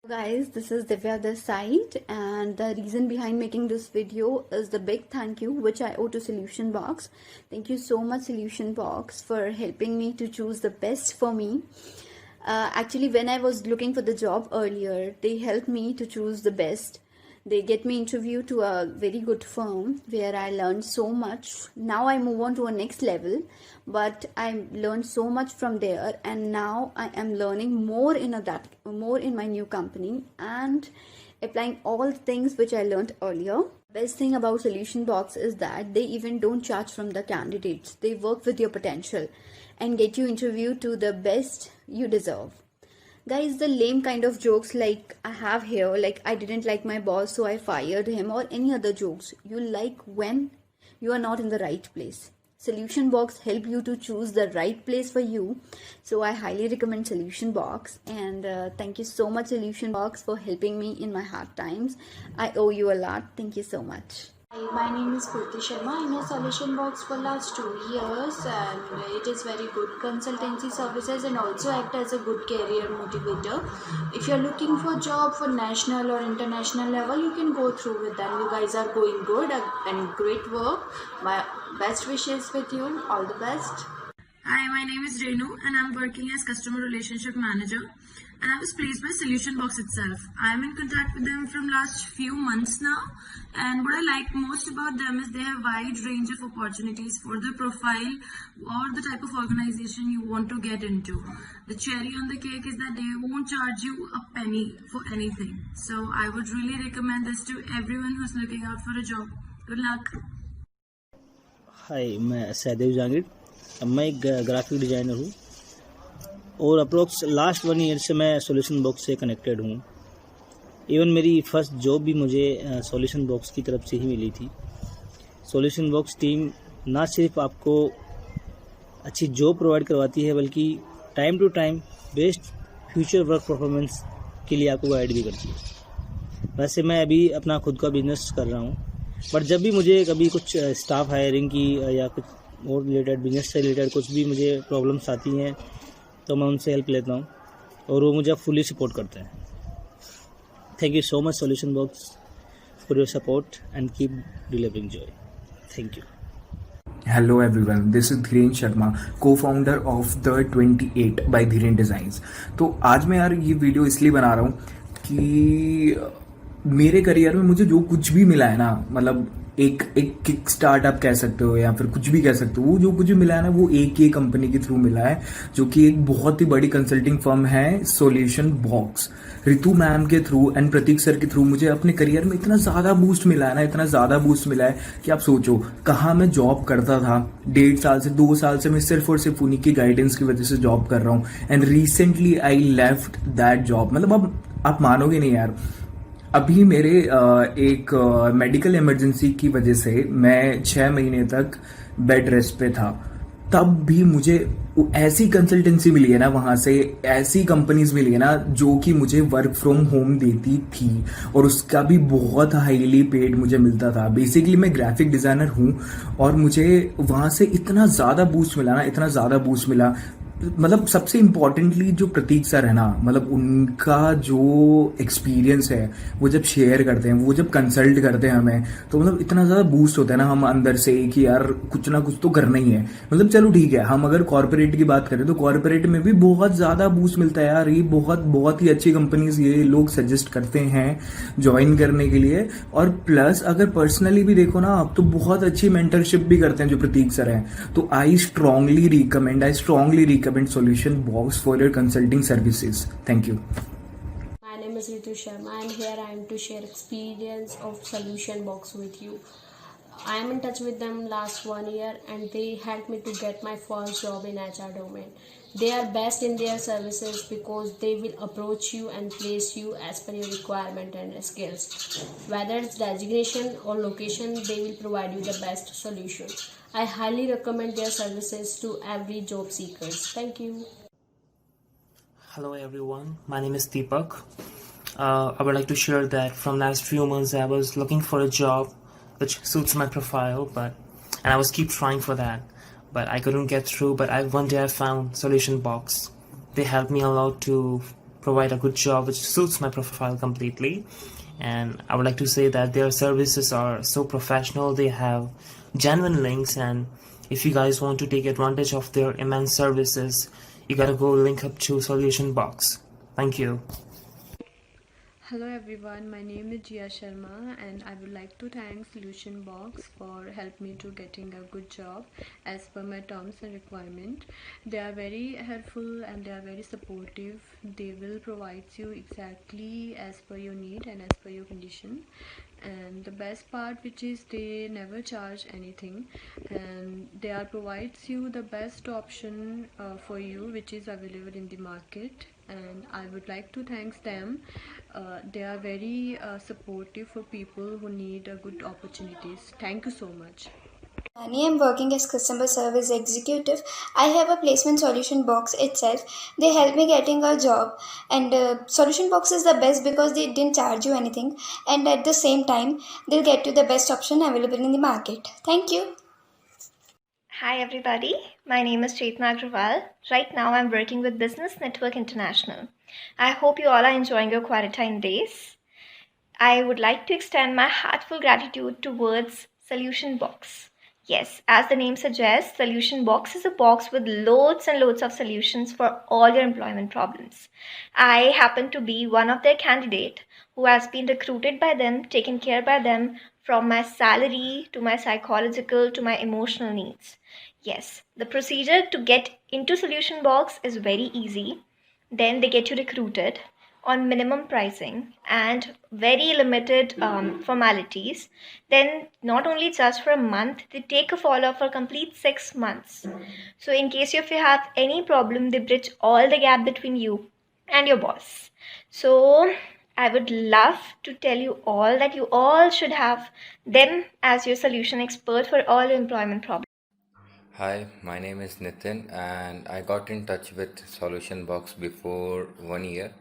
Guys, this is Divya this side, and the reason behind making this video is the big thank you which I owe to Solution Box. Thank you so much, Solution Box, for helping me to choose the best for me. Actually, when I was looking for the job earlier, they helped me to choose the best. They get me interview to a very good firm where I learned so much. Now I move on to a next level, but I learned so much from there, and now I am learning more in my new company and applying all the things which I learned earlier. Best thing about Solution Box is that they even don't charge from the candidates. They work with your potential and get you interviewed to the best you deserve. Guys, the lame kind of jokes like I have here, like I didn't like my boss so I fired him, or any other jokes you like when you are not in the right place. Solution Box help you to choose the right place for you. So I highly recommend Solution Box, and thank you so much, Solution Box, for helping me in my hard times. I owe you a lot. Thank you so much. Hi, my name is Purti Sharma. I'm a Solution Box for last 2 years, and it is very good consultancy services and also act as a good career motivator. If you're looking for job for national or international level, you can go through with them. You guys are going good and great work. My best wishes with you. All the best. Hi, my name is Renu and I'm working as Customer Relationship Manager, and I was placed by Solution Box itself. I'm in contact with them from last few months now, and what I like most about them is they have wide range of opportunities for the profile or the type of organization you want to get into. The cherry on the cake is that they won't charge you a penny for anything. So I would really recommend this to everyone who's looking out for a job. Good luck. हाय, मैं सहदेव जहांगीर। मैं एक graphic designer हूँ और approx last 1 year से मैं solution box से connected हूँ। Even मेरी फर्स्ट जॉब भी मुझे सॉल्यूशन बॉक्स की तरफ से ही मिली थी। सॉल्यूशन बॉक्स टीम ना सिर्फ आपको अच्छी जॉब प्रोवाइड करवाती है, बल्कि time to time best future work performance के लिए आपको गाइड भी करती है। वैसे मैं अभी अपना खुद का बिजनेस कर रहा हूँ, बट जब भी मुझे कभी कुछ स्टाफ हायरिंग की या कुछ और रिलेटेड बिजनेस से रिलेटेड कुछ भी मुझे प्रॉब्लम्स आती हैं तो मैं उनसे हेल्प लेता हूँ और वो मुझे फुली सपोर्ट करते हैं। Thank you so much solution box for your support and keep delivering Joy. Thank you. Hello everyone, this is Dhiren Sharma, co-founder of the 28 by Dhiren Designs। तो आज मैं यार ये वीडियो इसलिए बना रहा हूँ कि मेरे करियर में मुझे जो कुछ भी मिला है ना, मतलब एक किक स्टार्ट आप कह सकते हो या फिर कुछ भी कह सकते हो, वो जो कुछ भी मिला है ना वो एक ही कंपनी के थ्रू मिला है, जो कि एक बहुत ही बड़ी कंसल्टिंग फर्म है सॉल्यूशन बॉक्स। रितु मैम के थ्रू एंड प्रतीक सर के थ्रू मुझे अपने करियर में इतना ज़्यादा बूस्ट मिला है ना, इतना ज़्यादा बूस्ट मिला है कि आप सोचो कहाँ मैं जॉब करता था 1.5 साल से 2 साल से मैं सिर्फ और सिर्फ उन्हीं की गाइडेंस की वजह से जॉब कर रहा हूँ। And recently I left that job. मतलब अब आप मानोगे नहीं यार, अभी मेरे एक मेडिकल इमरजेंसी की वजह से मैं 6 महीने तक बेड रेस्ट पे था। तब भी मुझे ऐसी कंसल्टेंसी मिली है ना, वहां से ऐसी कंपनीज मिली है ना जो कि मुझे वर्क फ्रॉम होम देती थी, और उसका भी बहुत हाईली पेड मुझे मिलता था। बेसिकली मैं ग्राफिक डिजाइनर हूं और मुझे वहां से इतना ज्यादा बूस्ट मिला ना, इतना ज्यादा बूस्ट मिला। मतलब सबसे इम्पोर्टेंटली जो प्रतीक सर है ना, मतलब उनका जो एक्सपीरियंस है वो जब शेयर करते हैं, वो जब कंसल्ट करते हैं हमें, तो मतलब इतना ज़्यादा बूस्ट होता है ना हम अंदर से कि यार कुछ ना कुछ तो करना ही है। मतलब चलो ठीक है, हम अगर कॉर्पोरेट की बात करें तो कॉर्पोरेट में भी बहुत ज़्यादा बूस्ट मिलता है यार। ये बहुत ही अच्छी कंपनीज ये लोग सजेस्ट करते हैं ज्वाइन करने के लिए। और प्लस अगर पर्सनली भी देखो ना आप, तो बहुत अच्छी मेंटरशिप भी करते हैं जो प्रतीक सर हैं। तो I strongly recommend Solution Box for your consulting services. Thank you. My name is Ritu Sharma, and here I am to share experience of Solution Box with you. I am in touch with them last 1 year, and they helped me to get my first job in HR domain. They are best in their services because they will approach you and place you as per your requirement and skills. Whether it's designation or location, they will provide you the best solution. I highly recommend their services to every job seekers. Thank you. Hello everyone, my name is Deepak. I would like to share that from last few months I was looking for a job which suits my profile, and I was keep trying for that, but I couldn't get through. But one day I found Solution Box. They helped me a lot to provide a good job which suits my profile completely. And I would like to say that their services are so professional. They have genuine links, and if you guys want to take advantage of their immense services, you gotta go link up to Solution Box. Thank you. Hello everyone, my name is Jia Sharma and I would like to thank Solution Box for helping me to getting a good job as per my terms and requirement. They are very helpful and they are very supportive. They will provide you exactly as per your need and as per your condition. And the best part which is they never charge anything, and they are provides you the best option for you which is available in the market. And I would like to thank them. They are very supportive for people who need good opportunities. Thank you so much. I am working as customer service executive. I have a placement solution box itself. They help me getting a job, and solution box is the best because they didn't charge you anything, and at the same time they'll get you the best option available in the market. Thank you. Hi everybody, my name is Chetna Agrawal. Right now I'm working with Business Network International. I hope you all are enjoying your quarantine days. I would like to extend my heartfelt gratitude towards Solution Box. Yes, as the name suggests, Solution Box is a box with loads and loads of solutions for all your employment problems. I happen to be one of their candidate who has been recruited by them, taken care by them, from my salary to my psychological to my emotional needs. Yes, the procedure to get into Solution Box is very easy. Then they get you recruited on minimum pricing and very limited formalities. Then not only just for a month, they take a follow-up for complete 6 months. So in case if you have any problem, they bridge all the gap between you and your boss. So I would love to tell you all that you all should have them as your solution expert for all your employment problems. Hi, my name is Nitin and I got in touch with Solution Box before 1 year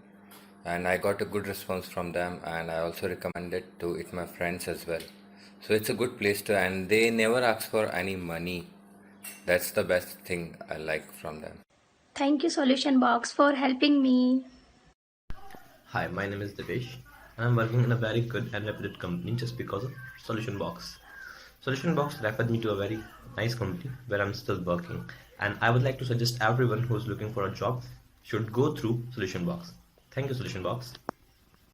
and I got a good response from them, and I also recommend it to my friends as well. So it's a good place to, and they never ask for any money. That's the best thing I like from them. Thank you, Solution Box, for helping me. Hi, my name is Devesh and I'm working in a very good and reputed company just because of Solution Box. Solution Box referred me to a very nice company where I'm still working, and I would like to suggest everyone who's looking for a job should go through Solution Box. Thank you, Solution Box.